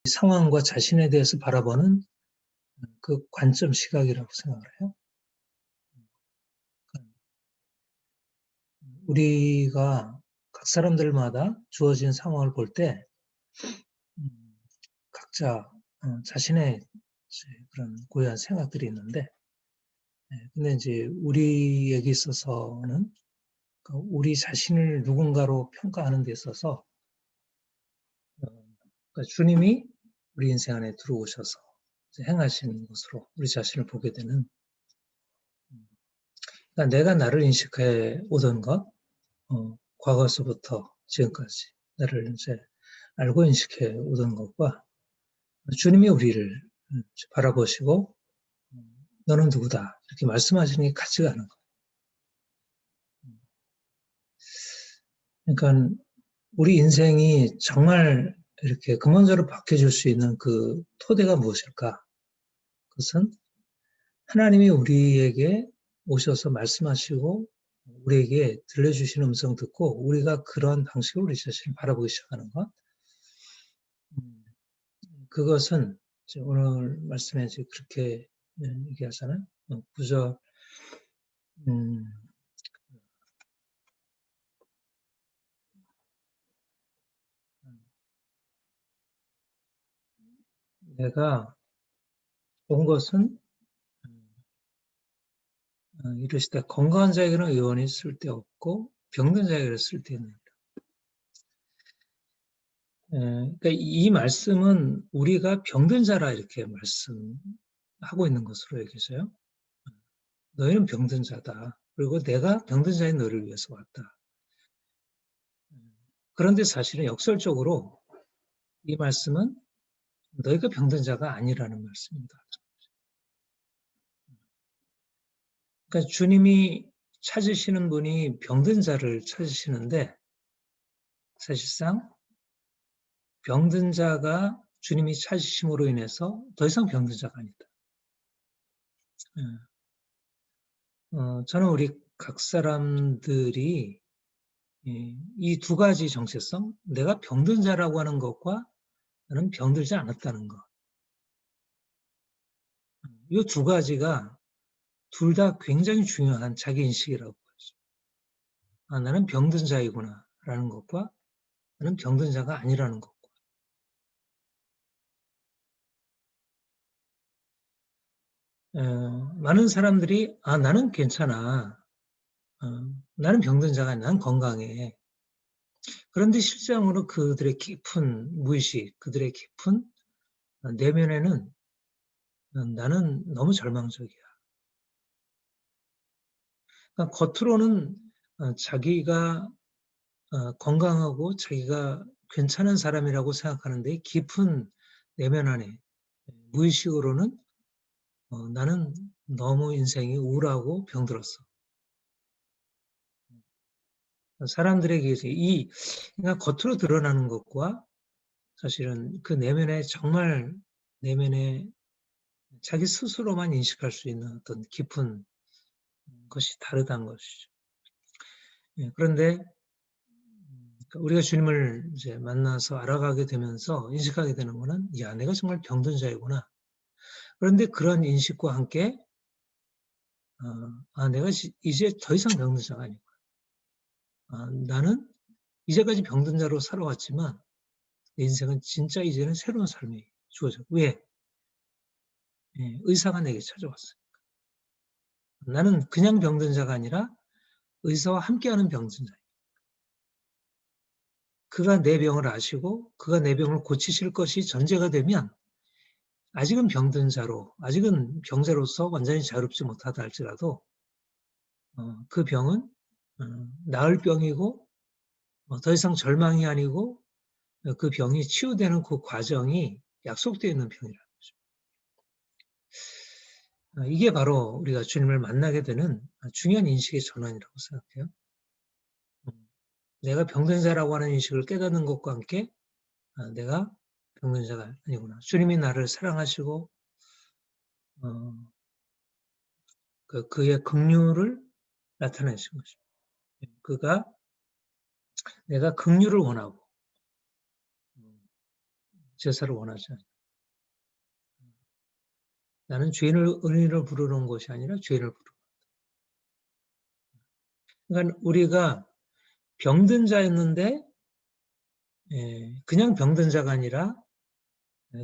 상황과 자신에 대해서 바라보는 그 관점 시각이라고 생각을 해요. 우리가 각 사람들마다 주어진 상황을 볼 때 각자 자신의 그런 고유한 생각들이 있는데, 근데 이제 우리에게 있어서는 우리 자신을 누군가로 평가하는 데 있어서 그러니까 주님이 우리 인생 안에 들어오셔서 행하시는 것으로 우리 자신을 보게 되는, 그러니까 내가 나를 인식해 오던 것, 과거서부터 지금까지 나를 이제 알고 인식해 오던 것과 주님이 우리를 바라보시고 너는 누구다 이렇게 말씀하시는 게 같지가 않은 거예요. 그러니까 우리 인생이 정말 이렇게 근본적으로 바뀌어질 수 있는 그 토대가 무엇일까? 그것은 하나님이 우리에게 오셔서 말씀하시고 우리에게 들려주시는 음성 듣고 우리가 그런 방식으로 우리 자신을 바라보기 시작하는 것. 그것은 오늘 말씀에 그렇게 얘기하잖아요. 9절 내가 본 것은 이르시되 건강한 자에게는 의원이 쓸데없고 병든 자에게는 쓸데있느니라. 그러니까 이 말씀은 우리가 병든 자라 이렇게 말씀하고 있는 것으로 여겨져요. 너희는 병든 자다. 그리고 내가 병든 자인 너를 위해서 왔다. 그런데 사실은 역설적으로 이 말씀은 너희가 병든 자가 아니라는 말씀입니다. 그러니까 주님이 찾으시는 분이 병든 자를 찾으시는데 사실상 병든 자가 주님이 찾으심으로 인해서 더 이상 병든 자가 아니다. 저는 우리 각 사람들이 이 두 가지 정체성, 내가 병든 자라고 하는 것과 나는 병들지 않았다는 것. 이 두 가지가 둘 다 굉장히 중요한 자기 인식이라고 하죠. 나는 병든 자이구나 라는 것과 나는 병든 자가 아니라는 것과. 많은 사람들이 나는 괜찮아. 나는 병든 자가 아니야. 난 건강해. 그런데 실제적으로 그들의 깊은 무의식, 그들의 깊은 내면에는 나는 너무 절망적이야. 그러니까 겉으로는 자기가 건강하고 자기가 괜찮은 사람이라고 생각하는데 깊은 내면 안에 무의식으로는 나는 너무 인생이 우울하고 병들었어. 사람들에게 그러니까 겉으로 드러나는 것과 사실은 그 내면에 정말 내면에 자기 스스로만 인식할 수 있는 어떤 깊은 것이 다르다는 것이죠. 그런데 우리가 주님을 이제 만나서 알아가게 되면서 인식하게 되는 것은 야, 내가 정말 병든 자이구나. 그런데 그런 인식과 함께 내가 이제 더 이상 병든 자가 아니구나. 나는 이제까지 병든 자로 살아왔지만 내 인생은 진짜 이제는 새로운 삶이 주어져. 왜? 의사가 내게 찾아왔어요. 나는 그냥 병든 자가 아니라 의사와 함께하는 병든 자예요. 그가 내 병을 아시고 그가 내 병을 고치실 것이 전제가 되면 아직은 병든 자로, 아직은 병자로서 완전히 자유롭지 못하다 할지라도 그 병은 나을 병이고 더 이상 절망이 아니고 그 병이 치유되는 그 과정이 약속되어 있는 병이라는 거죠. 이게 바로 우리가 주님을 만나게 되는 중요한 인식의 전환이라고 생각해요. 내가 병든 자라고 하는 인식을 깨닫는 것과 함께 내가 병든 자가 아니구나. 주님이 나를 사랑하시고 그의 긍휼을 나타내신 것입니다. 그가 내가 긍휼을 원하고 제사를 원하지 않아요. 나는 의인을 부르는 것이 아니라 죄인을 부르는. 그러니까 우리가 병든 자였는데 그냥 병든 자가 아니라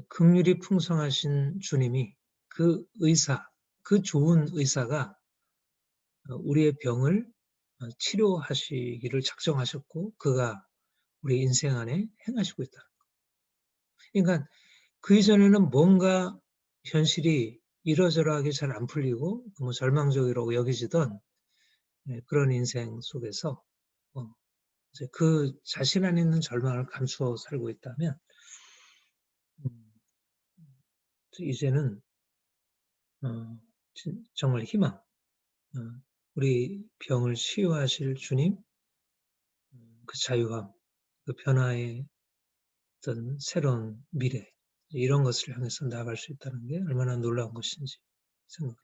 긍휼이 풍성하신 주님이 그 의사, 그 좋은 의사가 우리의 병을 치료하시기를 작정하셨고 그가 우리 인생 안에 행하시고 있다. 그러니까 그 이전에는 뭔가 현실이 이러저러하게 잘 안 풀리고 너무 절망적이라고 여기지던 그런 인생 속에서 이제 그 자신 안에 있는 절망을 감추어 살고 있다면 이제는 정말 희망, 우리 병을 치유하실 주님, 그 자유함, 그 변화의 어떤 새로운 미래, 이런 것을 향해서 나아갈 수 있다는 게 얼마나 놀라운 것인지 생각을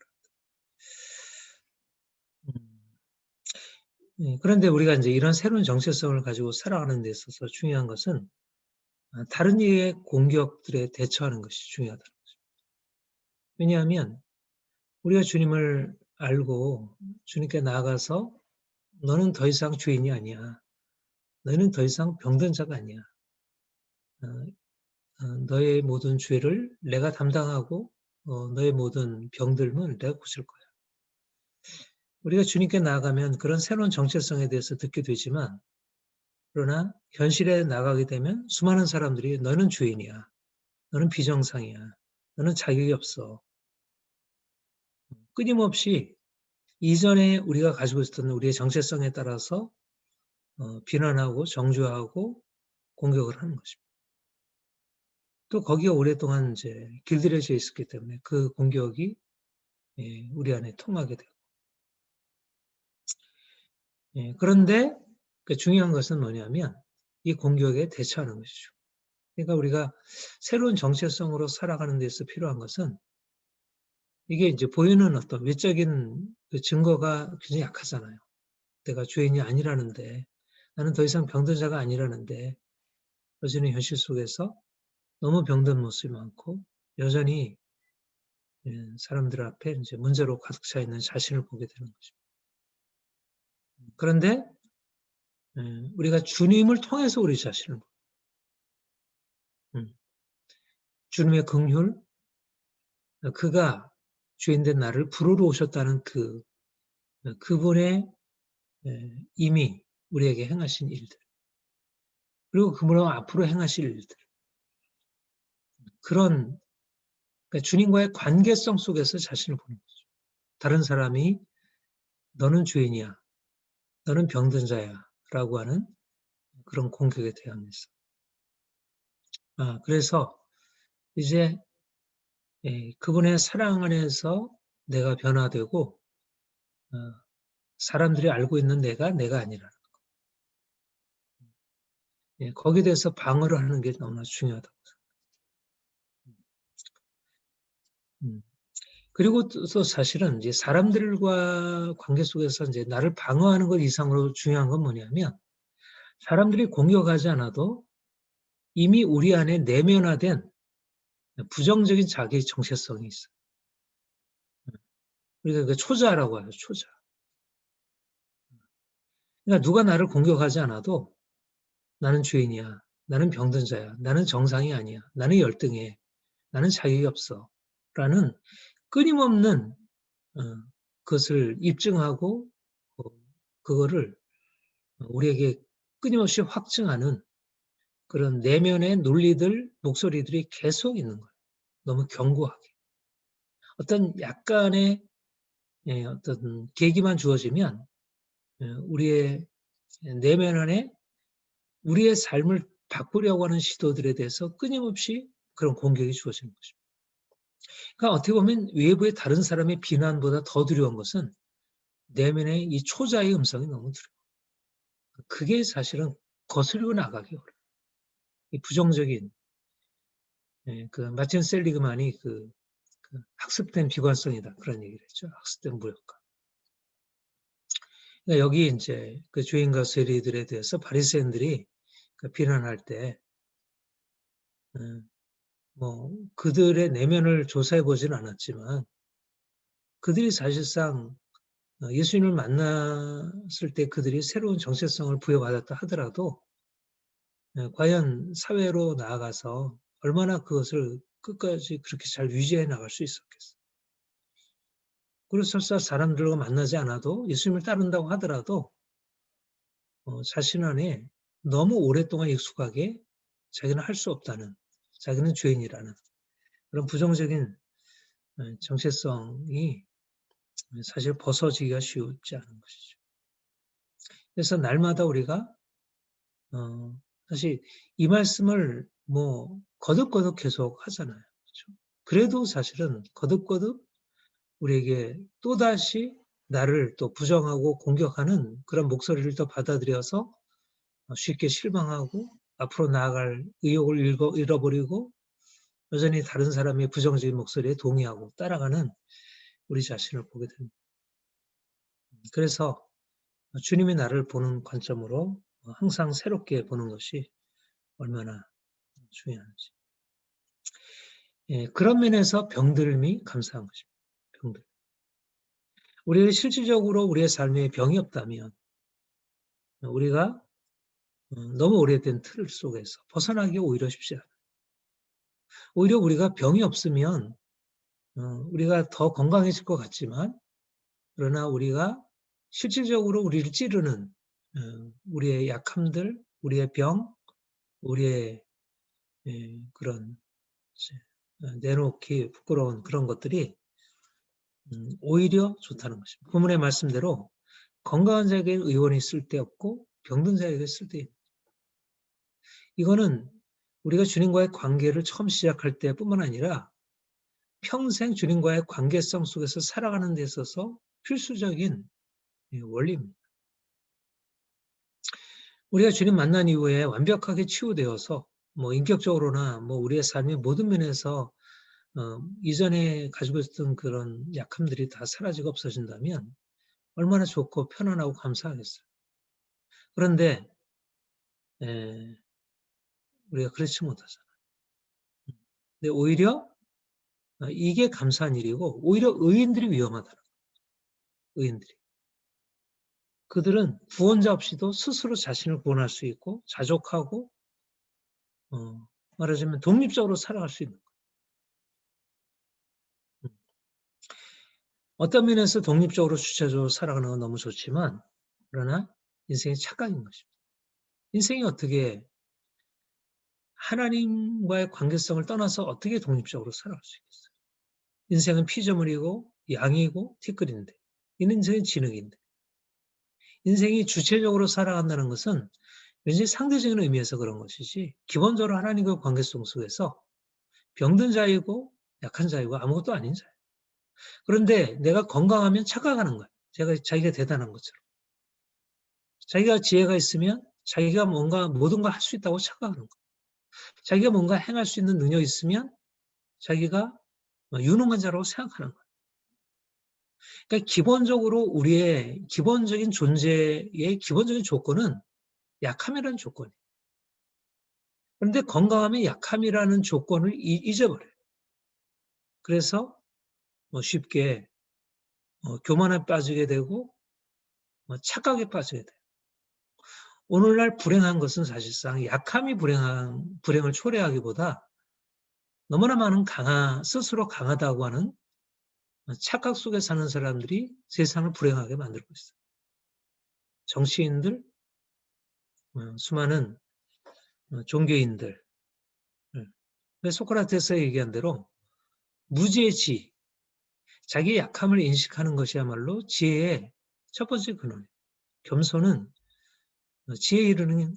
합니다. 그런데 우리가 이제 이런 새로운 정체성을 가지고 살아가는 데 있어서 중요한 것은 다른 이의 공격들에 대처하는 것이 중요하다는 거죠. 왜냐하면 우리가 주님을 알고 주님께 나아가서 너는 더 이상 죄인이 아니야. 너는 더 이상 병든 자가 아니야. 너의 모든 죄를 내가 담당하고 너의 모든 병들면 내가 고칠 거야. 우리가 주님께 나아가면 그런 새로운 정체성에 대해서 듣게 되지만 그러나 현실에 나가게 되면 수많은 사람들이 너는 죄인이야. 너는 비정상이야. 너는 자격이 없어. 끊임없이 이전에 우리가 가지고 있었던 우리의 정체성에 따라서 비난하고 정죄하고 공격을 하는 것입니다. 또 거기에 오랫동안 이제 길들여져 있었기 때문에 그 공격이 우리 안에 통하게 되고. 그런데 그 중요한 것은 뭐냐면 이 공격에 대처하는 것이죠. 그러니까 우리가 새로운 정체성으로 살아가는 데서 필요한 것은 이게 이제 보이는 어떤 외적인 그 증거가 굉장히 약하잖아요. 내가 죄인이 아니라는데, 나는 더 이상 병든 자가 아니라는데, 여전히 현실 속에서 너무 병든 모습이 많고, 여전히 사람들 앞에 이제 문제로 가득 차 있는 자신을 보게 되는 거죠. 그런데 우리가 주님을 통해서 우리 자신을 주님의 긍휼, 그가 죄인된 나를 부르러 오셨다는 그분의 이미 우리에게 행하신 일들, 그리고 그분은 앞으로 행하실 일들, 그런 그러니까 주님과의 관계성 속에서 자신을 보는 거죠. 다른 사람이 너는 죄인이야, 너는 병든 자야 라고 하는 그런 공격에 대항해서. 그래서 이제 그분의 사랑 안에서 내가 변화되고 사람들이 알고 있는 내가 아니라는 거. 거기에 대해서 방어를 하는 게 너무나 중요하다고 생각합니다. 그리고 또 사실은 이제 사람들과 관계 속에서 이제 나를 방어하는 것 이상으로 중요한 건 뭐냐면 사람들이 공격하지 않아도 이미 우리 안에 내면화된 부정적인 자기의 정체성이 있어. 우리가 그 초자라고 해요, 초자. 그러니까 누가 나를 공격하지 않아도 나는 죄인이야. 나는 병든 자야. 나는 정상이 아니야. 나는 열등해. 나는 자격이 없어. 라는 끊임없는 그것을 입증하고 그거를 우리에게 끊임없이 확증하는 그런 내면의 논리들, 목소리들이 계속 있는 거예요. 너무 견고하게. 어떤 약간의 어떤 계기만 주어지면 우리의 내면 안에 우리의 삶을 바꾸려고 하는 시도들에 대해서 끊임없이 그런 공격이 주어지는 것입니다. 그러니까 어떻게 보면 외부의 다른 사람의 비난보다 더 두려운 것은 내면의 이 초자의 음성이 너무 두려워요. 그게 사실은 거스르고 나가기 어려워요. 이 부정적인 그 마틴 셀리그만이 그 학습된 비관성이다 그런 얘기를 했죠. 학습된 무력감. 그러니까 여기 이제 그 죄인과 세리들에 대해서 바리새인들이 비난할 때 그들의 내면을 조사해 보진 않았지만 그들이 사실상 예수님을 만났을 때 그들이 새로운 정체성을 부여받았다 하더라도 과연 사회로 나아가서 얼마나 그것을 끝까지 그렇게 잘 유지해 나갈 수 있었겠어요. 그리고 설사 사람들과 만나지 않아도 예수님을 따른다고 하더라도 자신 안에 너무 오랫동안 익숙하게 자기는 할 수 없다는, 자기는 죄인이라는 그런 부정적인 정체성이 사실 벗어지기가 쉽지 않은 것이죠. 그래서 날마다 우리가 사실 이 말씀을 거듭거듭 계속 하잖아요. 그렇죠? 그래도 사실은 거듭거듭 우리에게 또다시 나를 또 부정하고 공격하는 그런 목소리를 또 받아들여서 쉽게 실망하고 앞으로 나아갈 의욕을 잃어버리고 여전히 다른 사람의 부정적인 목소리에 동의하고 따라가는 우리 자신을 보게 됩니다. 그래서 주님이 나를 보는 관점으로 항상 새롭게 보는 것이 얼마나 중요한지. 그런 면에서 병들음이 감사한 것입니다. 병들. 우리가 실질적으로 우리의 삶에 병이 없다면 우리가 너무 오래된 틀 속에서 벗어나기 오히려 쉽지 않아요. 오히려 우리가 병이 없으면 우리가 더 건강해질 것 같지만 그러나 우리가 실질적으로 우리를 찌르는 우리의 약함들, 우리의 병, 우리의 그런 내놓기 부끄러운 그런 것들이 오히려 좋다는 것입니다. 본문의 말씀대로 건강한 자에게 의원이 쓸데없고 병든 자에게 쓸데있다. 이거는 우리가 주님과의 관계를 처음 시작할 때뿐만 아니라 평생 주님과의 관계성 속에서 살아가는 데 있어서 필수적인 원리입니다. 우리가 주님 만난 이후에 완벽하게 치유되어서 인격적으로나 우리의 삶의 모든 면에서 이전에 가지고 있었던 그런 약함들이 다 사라지고 없어진다면 얼마나 좋고 편안하고 감사하겠어요. 그런데 우리가 그렇지 못하잖아요. 근데 오히려 이게 감사한 일이고 오히려 의인들이 위험하다는 거예요. 의인들이. 그들은 구원자 없이도 스스로 자신을 구원할 수 있고 자족하고 말하자면 독립적으로 살아갈 수 있는 거예요. 어떤 면에서 독립적으로 주체적으로 살아가는 건 너무 좋지만 그러나 인생의 착각인 것입니다. 인생이 어떻게 하나님과의 관계성을 떠나서 어떻게 독립적으로 살아갈 수 있겠어요? 인생은 피조물이고 양이고 티끌인데 인생은 진흙인데 인생이 주체적으로 살아간다는 것은 왠지 상대적인 의미에서 그런 것이지 기본적으로 하나님과의 관계성 속에서 병든 자이고 약한 자이고 아무것도 아닌 자예요. 그런데 내가 건강하면 착각하는 거예요. 자기가 대단한 것처럼. 자기가 지혜가 있으면 자기가 뭔가 모든 걸 할 수 있다고 착각하는 거예요. 자기가 뭔가 행할 수 있는 능력이 있으면 자기가 유능한 자라고 생각하는 거예요. 그러니까 기본적으로 우리의 기본적인 존재의 기본적인 조건은 약함이라는 조건이에요. 그런데 건강하면 약함이라는 조건을 잊어버려요. 그래서 쉽게 교만에 빠지게 되고 착각에 빠지게 돼요. 오늘날 불행한 것은 사실상 약함이 불행을 초래하기보다 너무나 많은 스스로 강하다고 하는 착각 속에 사는 사람들이 세상을 불행하게 만들고 있어요. 정치인들, 수많은 종교인들. 소크라테스가 얘기한 대로 무지의 지, 자기의 약함을 인식하는 것이야말로 지혜의 첫 번째 근원이에요. 겸손은 지혜에 이르는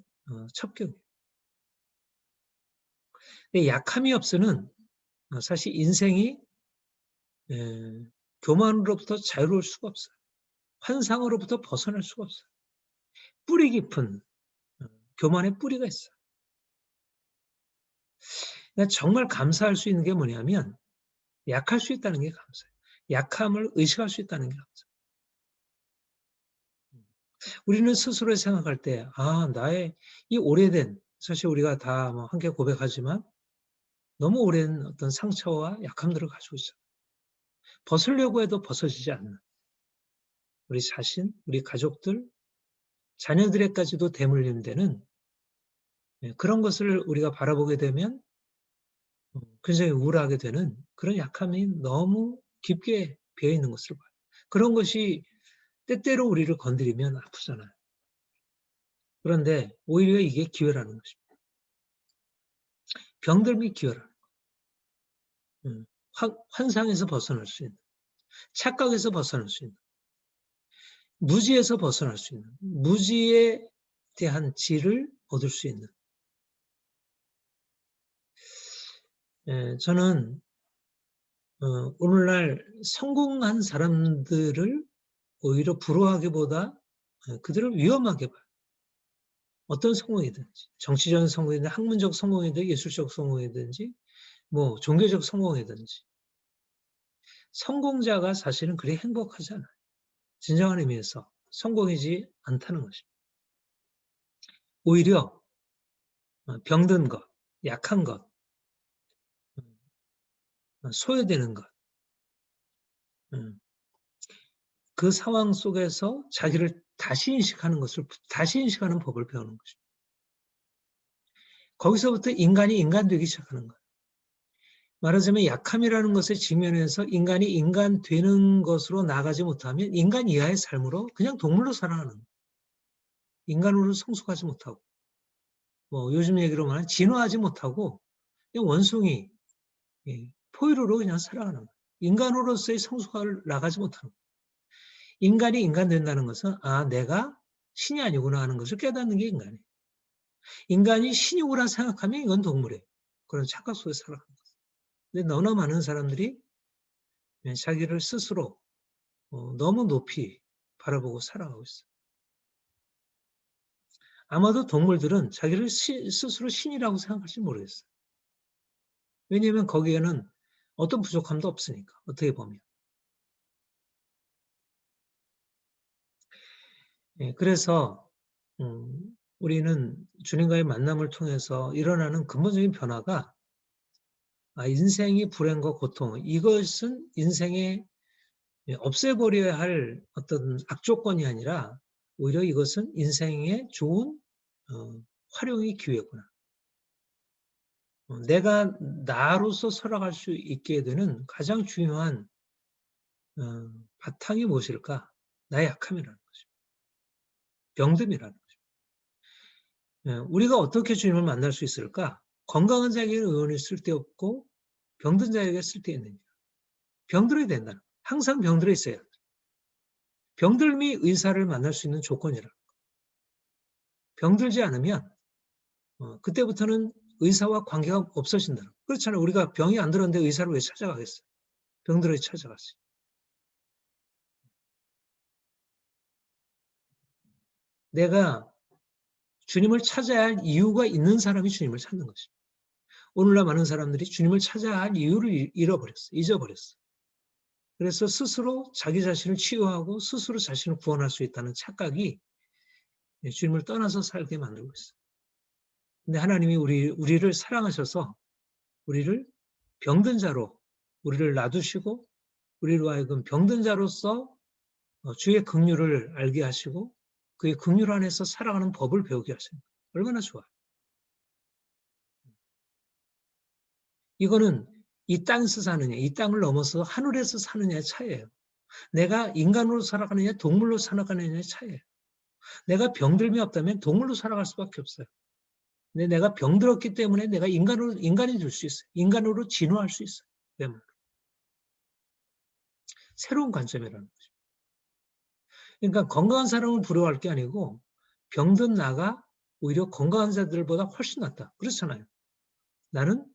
첩경이에요. 근데 약함이 없으면 사실 인생이 교만으로부터 자유로울 수가 없어요. 환상으로부터 벗어날 수가 없어요. 뿌리 깊은 교만의 뿌리가 있어요. 그러니까 정말 감사할 수 있는 게 뭐냐면 약할 수 있다는 게 감사해요. 약함을 의식할 수 있다는 게 감사해요. 우리는 스스로 생각할 때 나의 이 오래된 사실 우리가 다 함께 고백하지만 너무 오랜 어떤 상처와 약함들을 가지고 있어요. 벗으려고 해도 벗어지지 않는 우리 자신, 우리 가족들, 자녀들에까지도 대물림되는 그런 것을 우리가 바라보게 되면 굉장히 우울하게 되는 그런 약함이 너무 깊게 배어있는 것을 봐요. 그런 것이 때때로 우리를 건드리면 아프잖아요. 그런데 오히려 이게 기회라는 것입니다. 병들미 기회라는 거예요. 환상에서 벗어날 수 있는, 착각에서 벗어날 수 있는, 무지에서 벗어날 수 있는, 무지에 대한 질을 얻을 수 있는. 저는 오늘날 성공한 사람들을 오히려 부러워하기보다 그들을 위험하게 봐요. 어떤 성공이든지, 정치적인 성공이든 학문적 성공이든 예술적 성공이든지 뭐 종교적 성공이든지 성공자가 사실은 그리 행복하지 않아요. 진정한 의미에서 성공이지 않다는 것입니다. 오히려 병든 것, 약한 것, 소외되는 것, 그 상황 속에서 자기를 다시 인식하는 법을 배우는 것입니다. 거기서부터 인간이 인간 되기 시작하는 거예요. 말하자면 약함이라는 것에 직면해서 인간이 인간 되는 것으로 나가지 못하면 인간 이하의 삶으로 그냥 동물로 살아가는 거예요. 인간으로 성숙하지 못하고 뭐 요즘 얘기로 말하면 진화하지 못하고 그냥 원숭이, 포유류로 그냥 살아가는 거예요. 인간으로서의 성숙을 나가지 못하는 거예요. 인간이 인간 된다는 것은 내가 신이 아니구나 하는 것을 깨닫는 게 인간이에요. 인간이 신이구나 생각하면 이건 동물이에요. 그런 착각 속에 살아가는 거예요. 근데 너나 많은 사람들이 자기를 스스로 너무 높이 바라보고 살아가고 있어요. 아마도 동물들은 자기를 스스로 신이라고 생각할지 모르겠어요. 왜냐하면 거기에는 어떤 부족함도 없으니까, 어떻게 보면. 그래서 우리는 주님과의 만남을 통해서 일어나는 근본적인 변화가 인생의 불행과 고통, 이것은 인생의 없애버려야 할 어떤 악조건이 아니라 오히려 이것은 인생의 좋은 활용의 기회구나. 내가 나로서 살아갈 수 있게 되는 가장 중요한 바탕이 무엇일까? 나의 약함이라는 것입니다. 병듦이라는 것입니다. 우리가 어떻게 주님을 만날 수 있을까? 건강한 자에게는 의원이 쓸데없고 병든 자에게 쓸데있느니라. 병들어야 된다. 항상 병들어 있어야 한다. 병들미 의사를 만날 수 있는 조건이라. 병들지 않으면 그때부터는 의사와 관계가 없어진다. 그렇잖아요. 우리가 병이 안 들었는데 의사를 왜 찾아가겠어요? 병들어야 찾아갔어요. 내가 주님을 찾아야 할 이유가 있는 사람이 주님을 찾는 것입니다. 오늘날 많은 사람들이 주님을 찾아야 할 이유를 잊어버렸어. 그래서 스스로 자기 자신을 치유하고 스스로 자신을 구원할 수 있다는 착각이 주님을 떠나서 살게 만들고 있어요. 근데 하나님이 우리를 사랑하셔서 우리를 병든 자로 우리를 놔두시고 우리로 하여금 병든 자로서 주의 긍휼을 알게 하시고 그의 긍휼 안에서 살아가는 법을 배우게 하십니다. 얼마나 좋아요. 이거는 이 땅에서 사느냐, 이 땅을 넘어서 하늘에서 사느냐의 차이예요. 내가 인간으로 살아가느냐, 동물로 살아가느냐의 차이예요. 내가 병들미 없다면 동물로 살아갈 수밖에 없어요. 근데 내가 병들었기 때문에 내가 인간이 될 수 있어요. 인간으로 진화할 수 있어요. 뱀으로. 새로운 관점이라는 거죠. 그러니까 건강한 사람을 부러워할 게 아니고 병든 나가 오히려 건강한 자들보다 훨씬 낫다. 그렇잖아요. 나는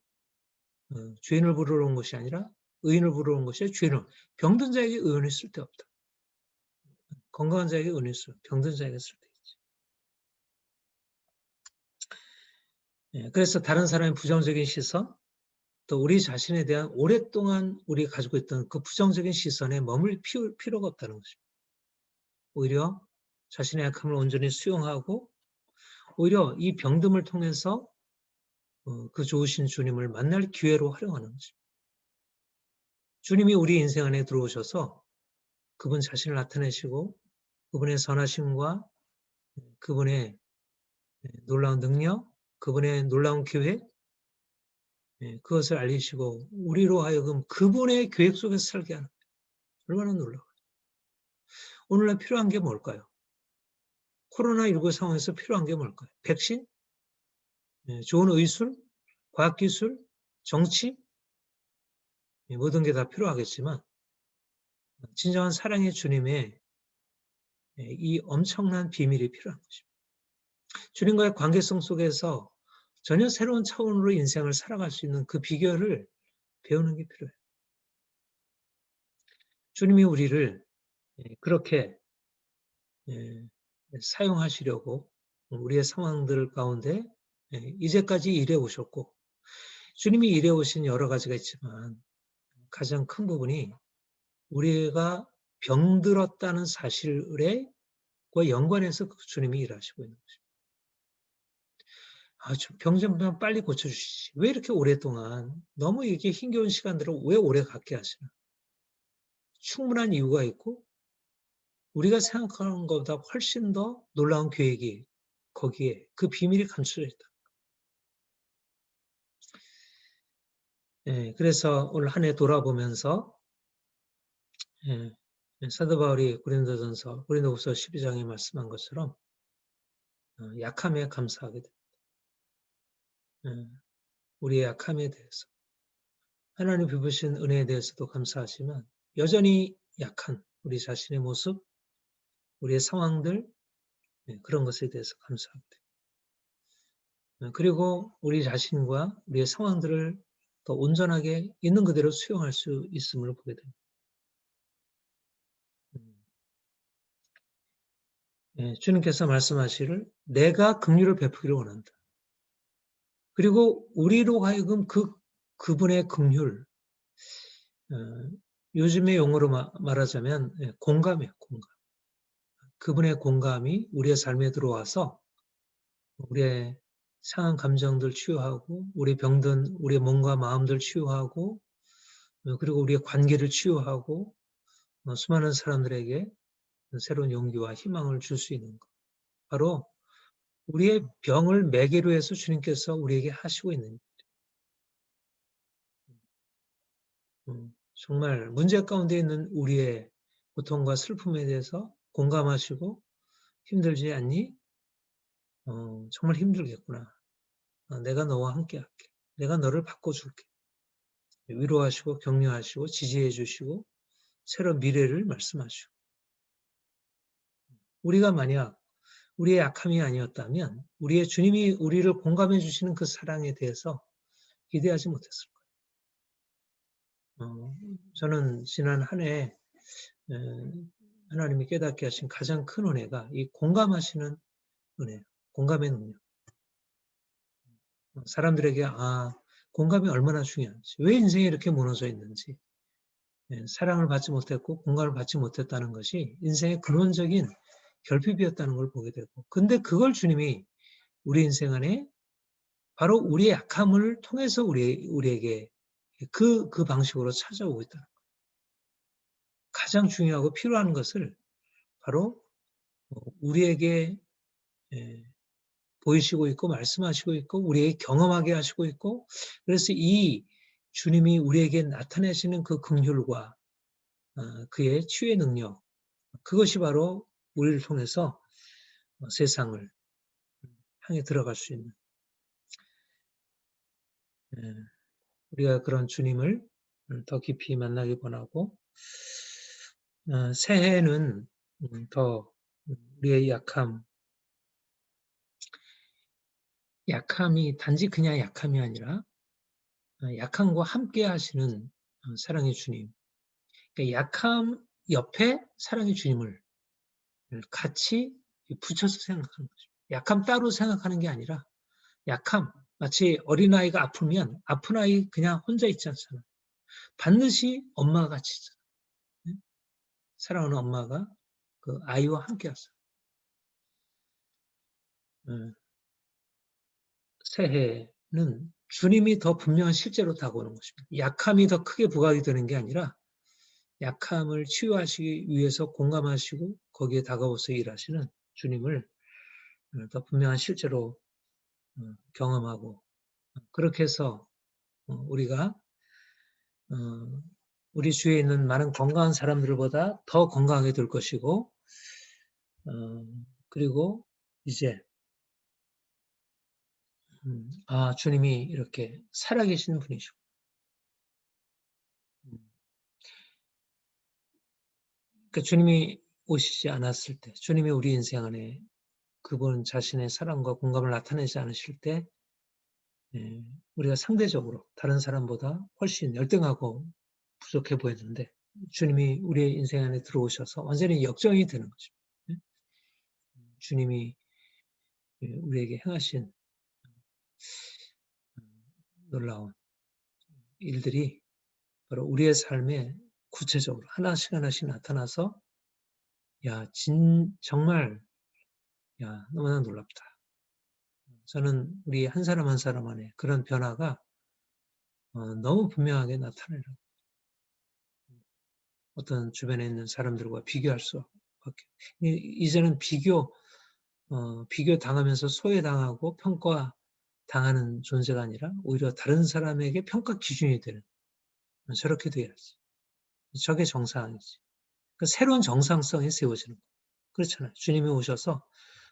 죄인을 부르러 온 것이 아니라 의인을 부르러 온 것이 아니라 죄인을. 병든 자에게 의원이 쓸데없다. 건강한 자에게 의원이 쓸, 병든 자에게 쓸데있지. 그래서 다른 사람의 부정적인 시선, 또 우리 자신에 대한 오랫동안 우리가 가지고 있던 그 부정적인 시선에 머물 필요가 없다는 것입니다. 오히려 자신의 약함을 온전히 수용하고 오히려 이 병듦을 통해서 그 좋으신 주님을 만날 기회로 활용하는 것입니다. 주님이 우리 인생 안에 들어오셔서 그분 자신을 나타내시고 그분의 선하심과 그분의 놀라운 능력, 그분의 놀라운 계획, 그것을 알리시고 우리로 하여금 그분의 계획 속에서 살게 하는 거예요. 얼마나 놀라워요. 오늘날 필요한 게 뭘까요? 코로나19 상황에서 필요한 게 뭘까요? 백신? 좋은 의술? 과학기술? 정치? 모든 게 다 필요하겠지만 진정한 사랑의 주님의 이 엄청난 비밀이 필요한 것입니다. 주님과의 관계성 속에서 전혀 새로운 차원으로 인생을 살아갈 수 있는 그 비결을 배우는 게 필요해요. 주님이 우리를 그렇게 사용하시려고 우리의 상황들 가운데 이제까지 일해 오셨고 주님이 일해 오신 여러 가지가 있지만 가장 큰 부분이 우리가 병들었다는 사실과 연관해서 주님이 일하시고 있는 것입니다. 병 좀 빨리 고쳐주시지. 왜 이렇게 오랫동안 너무 이게 힘겨운 시간들을 왜 오래 갖게 하시나. 충분한 이유가 있고 우리가 생각하는 것보다 훨씬 더 놀라운 계획이 거기에 그 비밀이 감춰져 있다. 그래서 올 한 해 돌아보면서 사도 바울이 고린도후서 12장에 말씀한 것처럼 약함에 감사하게 됩니다. 우리의 약함에 대해서 하나님 베푸신 은혜에 대해서도 감사하지만 여전히 약한 우리 자신의 모습, 우리의 상황들 그런 것에 대해서 감사하게 됩니다. 그리고 우리 자신과 우리의 상황들을 더 온전하게 있는 그대로 수용할 수 있음을 보게 됩니다. 주님께서 말씀하시를 내가 긍휼을 베푸기를 원한다. 그리고 우리로 하여금 그분의 긍휼, 요즘의 용어로 말하자면 공감이에요. 공감. 그분의 공감이 우리의 삶에 들어와서 우리의 상한 감정들 치유하고 우리 병든 우리의 몸과 마음들 치유하고 그리고 우리의 관계를 치유하고 수많은 사람들에게 새로운 용기와 희망을 줄 수 있는 것. 바로 우리의 병을 매개로 해서 주님께서 우리에게 하시고 있는 정말 문제 가운데 있는 우리의 고통과 슬픔에 대해서 공감하시고 힘들지 않니? 정말 힘들겠구나. 내가 너와 함께 할게. 내가 너를 바꿔줄게. 위로하시고 격려하시고 지지해 주시고 새로운 미래를 말씀하시고 우리가 만약 우리의 약함이 아니었다면 우리의 주님이 우리를 공감해 주시는 그 사랑에 대해서 기대하지 못했을 거예요. 저는 지난 한 해 하나님이 깨닫게 하신 가장 큰 은혜가 이 공감하시는 은혜, 공감의 능력. 사람들에게 공감이 얼마나 중요한지, 왜 인생이 이렇게 무너져 있는지, 사랑을 받지 못했고 공감을 받지 못했다는 것이 인생의 근원적인 결핍이었다는 걸 보게 되고, 근데 그걸 주님이 우리 인생 안에 바로 우리의 약함을 통해서 우리에게 그 방식으로 찾아오고 있다는 거예요. 가장 중요하고 필요한 것을 바로 우리에게 보이시고 있고 말씀하시고 있고 우리에게 경험하게 하시고 있고, 그래서 이 주님이 우리에게 나타내시는 그 긍휼과 그의 치유의 능력, 그것이 바로 우리를 통해서 세상을 향해 들어갈 수 있는, 우리가 그런 주님을 더 깊이 만나기 원하고, 새해에는 더 우리의 약함이 단지 그냥 약함이 아니라 약함과 함께 하시는 사랑의 주님, 그러니까 약함 옆에 사랑의 주님을 같이 붙여서 생각하는 거죠. 약함 따로 생각하는 게 아니라 약함, 마치 어린아이가 아프면 아픈 아이 그냥 혼자 있지 않잖아요. 반드시 엄마가 같이 있잖아요. 사랑하는 엄마가 그 아이와 함께 하세요. 새해 주님이 더 분명한 실제로 다가오는 것입니다. 약함이 더 크게 부각이 되는 게 아니라 약함을 치유하시기 위해서 공감하시고 거기에 다가와서 일하시는 주님을 더 분명한 실제로 경험하고, 그렇게 해서 우리가 우리 주위에 있는 많은 건강한 사람들보다 더 건강하게 될 것이고, 그리고 이제 주님이 이렇게 살아계신 분이시고, 그러니까 주님이 오시지 않았을 때, 주님이 우리 인생 안에 그분 자신의 사랑과 공감을 나타내지 않으실 때, 우리가 상대적으로 다른 사람보다 훨씬 열등하고 부족해 보였는데, 주님이 우리의 인생 안에 들어오셔서 완전히 역정이 되는 거죠. 주님이 우리에게 행하신 놀라운 일들이 바로 우리의 삶에 구체적으로 하나씩 하나씩 나타나서, 정말 너무나 놀랍다. 저는 우리 한 사람 한 사람 안에 그런 변화가 너무 분명하게 나타나요. 어떤 주변에 있는 사람들과 비교할 수 없게. 이제는 비교 당하면서 소외당하고 평가당하는 존재가 아니라 오히려 다른 사람에게 평가 기준이 되는, 저렇게 돼야지. 저게 정상이지. 그러니까 새로운 정상성이 세워지는 거예요. 그렇잖아요. 주님이 오셔서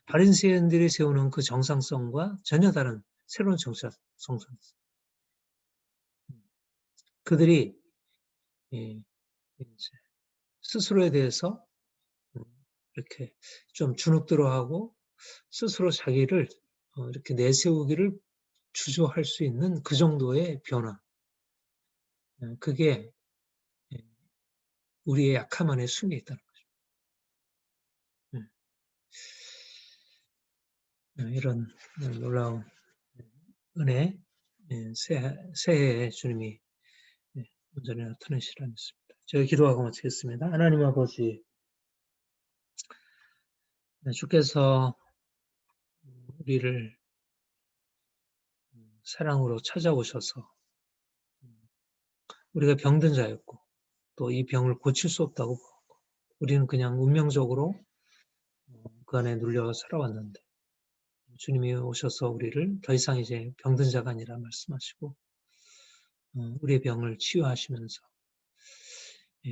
바리새인들이 세우는 그 정상성과 전혀 다른 새로운 정상성. 그들이 이제 스스로에 대해서 이렇게 좀 주눅들어하고 스스로 자기를 이렇게 내세우기를 주저할 수 있는 그 정도의 변화. 그게 우리의 약함 안에 숨겨 있다는 거죠. 이런 놀라운 은혜, 새해에 주님이 온전히 나타내시라 믿습니다. 제가 기도하고 마치겠습니다. 하나님 아버지, 주께서 우리를 사랑으로 찾아오셔서 우리가 병든 자였고 또 이 병을 고칠 수 없다고 보았고, 우리는 그냥 운명적으로 그 안에 눌려 살아왔는데, 주님이 오셔서 우리를 더 이상 이제 병든 자가 아니라 말씀하시고 우리의 병을 치유하시면서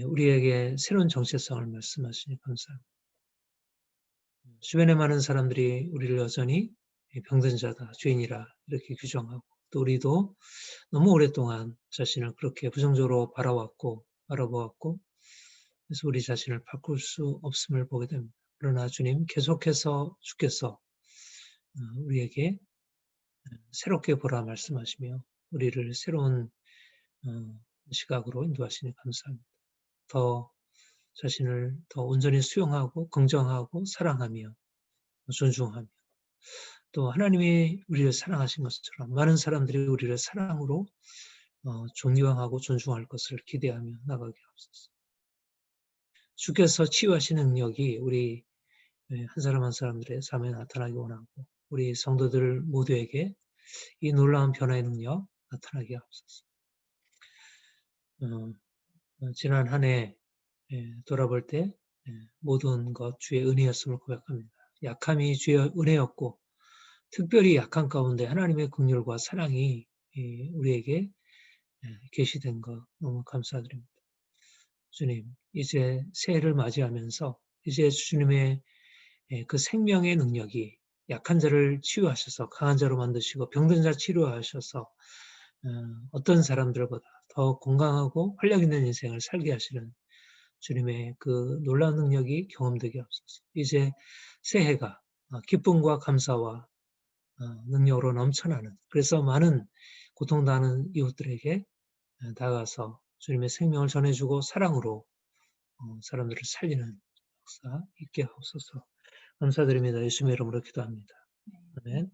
우리에게 새로운 정체성을 말씀하시니 감사합니다. 주변에 많은 사람들이 우리를 여전히 병든 자다, 죄인이라 이렇게 규정하고, 또 우리도 너무 오랫동안 자신을 그렇게 부정적으로 바라보았고, 그래서 우리 자신을 바꿀 수 없음을 보게 됩니다. 그러나 주님, 계속해서 주께서 우리에게 새롭게 보라 말씀하시며 우리를 새로운 시각으로 인도하시니 감사합니다. 더 자신을 더 온전히 수용하고 긍정하고 사랑하며 존중하며, 또 하나님이 우리를 사랑하신 것처럼 많은 사람들이 우리를 사랑으로 존경하고 존중할 것을 기대하며 나가게 하옵소서. 주께서 치유하시는 능력이 우리 한 사람 한 사람들의 삶에 나타나기 원하고, 우리 성도들 모두에게 이 놀라운 변화의 능력 나타나게 하옵소서. 지난 한 해 돌아볼 때 모든 것 주의 은혜였음을 고백합니다. 약함이 주의 은혜였고, 특별히 약한 가운데 하나님의 긍휼과 사랑이 우리에게 계시된 것 너무 감사드립니다. 주님, 이제 새해를 맞이하면서 이제 주님의 그 생명의 능력이 약한 자를 치유하셔서 강한 자로 만드시고 병든 자 치료하셔서 어떤 사람들보다 더 건강하고 활력 있는 인생을 살게 하시는 주님의 그 놀라운 능력이 경험되게 하옵소서. 이제 새해가 기쁨과 감사와 능력으로 넘쳐나는, 그래서 많은 고통당하는 이웃들에게 다가가서 주님의 생명을 전해주고 사랑으로 사람들을 살리는 역사 있게 하옵소서. 감사드립니다. 예수님의 이름으로 기도합니다. 아멘.